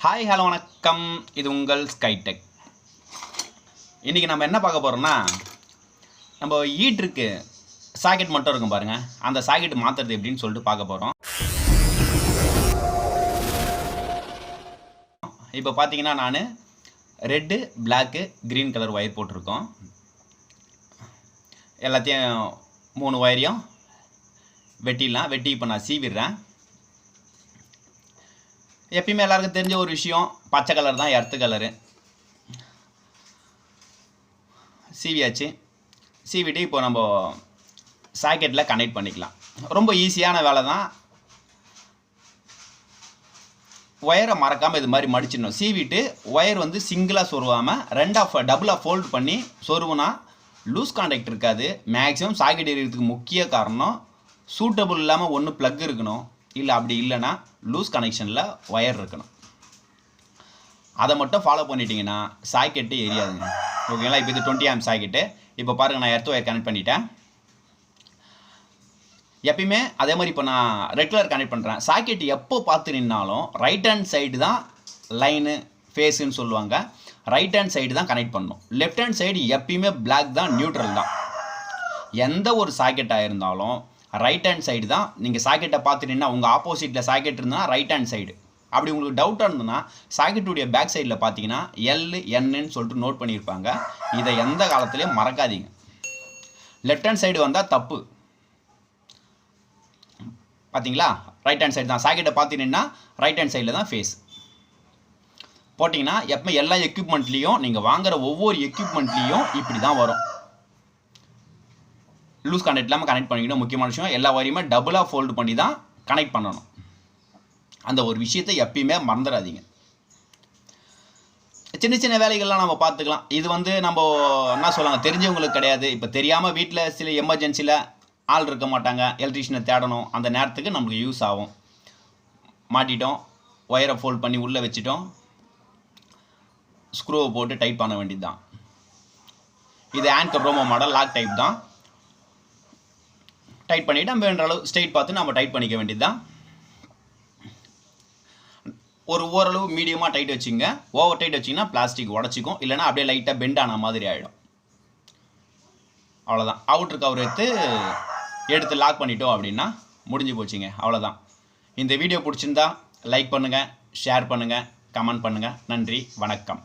Hi hello வணக்கம், இது உங்கள் ஸ்கைடெக். இன்றைக்கி நம்ம என்ன பார்க்க போகிறோம்னா, நம்ம ஹீட்டருக்கு சாக்கெட் மட்டும் இருக்கும் பாருங்கள், அந்த சாக்கெட் மாற்றுறது எப்படின்னு சொல்லிட்டு பார்க்க போகிறோம். இப்போ பார்த்தீங்கன்னா நான் red, black, green colour wire போட்டிருக்கோம். எல்லாத்தையும் 3 ஒயரையும் வெட்டிடலாம். வெட்டி இப்போ நான் சீவிடுறேன். எப்பயுமே எல்லாருக்கும் தெரிஞ்ச ஒரு விஷயம், பச்சை கலர் தான் எர்த்து கலரு. சீவியாச்சு. சீவிட்டு இப்போ நம்ம சாக்கெட்டில் கனெக்ட் பண்ணிக்கலாம். ரொம்ப ஈஸியான வேலை தான். ஒயரை மறக்காமல் இது மாதிரி மடிச்சிடணும். சீவிட்டு ஒயர் வந்து சிங்கிளாக சொருவாமல் டபுளாக ஃபோல்டு பண்ணி சொருவுனா லூஸ் கான்டாக்ட் இருக்காது. மேக்ஸிமம் சாக்கெட் எரியறதுக்கு முக்கிய காரணம் சூட்டபுள் இல்லாமல் ஒன்று ப்ளக் இருக்கணும், இல்லை அப்படி இல்லைன்னா லூஸ் கனெக்ஷனில் ஒயர் இருக்கணும். அதை மட்டும் ஃபாலோ பண்ணிட்டீங்கன்னா சாக்கெட்டு எரியாதுங்க. ஓகேங்களா? இப்போ இது 20 ஆம்ப் சாக்கெட்டு. இப்போ பாருங்கள், நான் எர்த் ஒயர் கனெக்ட் பண்ணிட்டேன். எப்பயுமே அதே மாதிரி இப்போ நான் ரெட் கலர் கனெக்ட் பண்ணுறேன். சாக்கெட் எப்போ பார்த்து நின்னாலும் ரைட் ஹேண்ட் சைடு தான் லைனு ஃபேஸுன்னு சொல்லுவாங்க. ரைட் ஹேண்ட் சைடு தான் கனெக்ட் பண்ணணும். லெஃப்ட் ஹேண்ட் சைடு எப்பயுமே பிளாக் தான், நியூட்ரல் தான். எந்த ஒரு சாக்கெட்டாக இருந்தாலும் ரைட் ஹேண்ட் சைடு தான். நீங்கள் சாக்கெட்டை பார்த்துட்டீங்கன்னா உங்கள் ஆப்போசிட்டில் சாக்கெட் இருந்தால் ரைட் ஹேண்ட் சைடு. அப்படி உங்களுக்கு டவுட்டாக இருந்ததுன்னா சாக்கெட்டுடைய பேக் சைடில் பார்த்தீங்கன்னா LNன்னு சொல்லிட்டு நோட் பண்ணியிருப்பாங்க. இதை எந்த காலத்துலேயும் மறக்காதீங்க. லெஃப்ட் ஹேண்ட் சைடு வந்தால் தப்பு. பார்த்தீங்களா? ரைட் ஹேண்ட் சைடு தான். சாக்கெட்டை பார்த்துட்டீங்கன்னா ரைட் ஹேண்ட் சைடில் தான் ஃபேஸ் போட்டிங்கன்னா எப்போ எல்லா எக்யூப்மெண்ட்லேயும் நீங்கள் வாங்குகிற ஒவ்வொரு எக்யூப்மெண்ட்லேயும் இப்படி தான் வரும். லூஸ் கான்டாக்ட் இல்லாமல் கனெக்ட் பண்ணிக்கணும். முக்கியமான விஷயம், எல்லா வரையுமே டபுளாக ஃபோல்டு பண்ணி தான் கனெக்ட் பண்ணணும். அந்த ஒரு விஷயத்தை எப்பயுமே மறந்துடாதீங்க. சின்ன சின்ன வேலைகள்லாம் நம்ம பார்த்துக்கலாம். இது வந்து நம்ம என்ன சொல்லுவாங்க, தெரிஞ்சவங்களுக்கு கிடையாது. இப்போ தெரியாமல் வீட்டில் சில எமர்ஜென்சியில் ஆள் இருக்க மாட்டாங்க, எலக்ட்ரிஷியனை தேடணும். அந்த நேரத்துக்கு நம்மளுக்கு யூஸ் ஆகும். மாட்டிட்டோம், ஒயரை ஃபோல்ட் பண்ணி உள்ளே வச்சுட்டோம், ஸ்க்ரூவை போட்டு டைட் பண்ண வேண்டியது தான். இது ஆங்கர் ரோமோ மாடல் லாக் டைப் தான். டைட் பண்ணிவிட்டு நம்ம வேண்ட அளவு ஸ்ட்ரெயிட் பார்த்து நம்ம டைட் பண்ணிக்க வேண்டியது தான். ஒரு ஓரளவு மீடியமாக டைட் வச்சுங்க. ஓவர் டைட் வச்சிங்கன்னா பிளாஸ்டிக் உடச்சிக்கும், இல்லைனா அப்படியே லைட்டாக பெண்ட் ஆன மாதிரி ஆகிடும். அவ்வளோதான். அவுட்ரு கவர் எடுத்து லாக் பண்ணிட்டோம் அப்படின்னா முடிஞ்சு போச்சுங்க. அவ்வளோதான். இந்த வீடியோ பிடிச்சிருந்தா லைக் பண்ணுங்கள், ஷேர் பண்ணுங்கள், கமெண்ட் பண்ணுங்கள். நன்றி, வணக்கம்.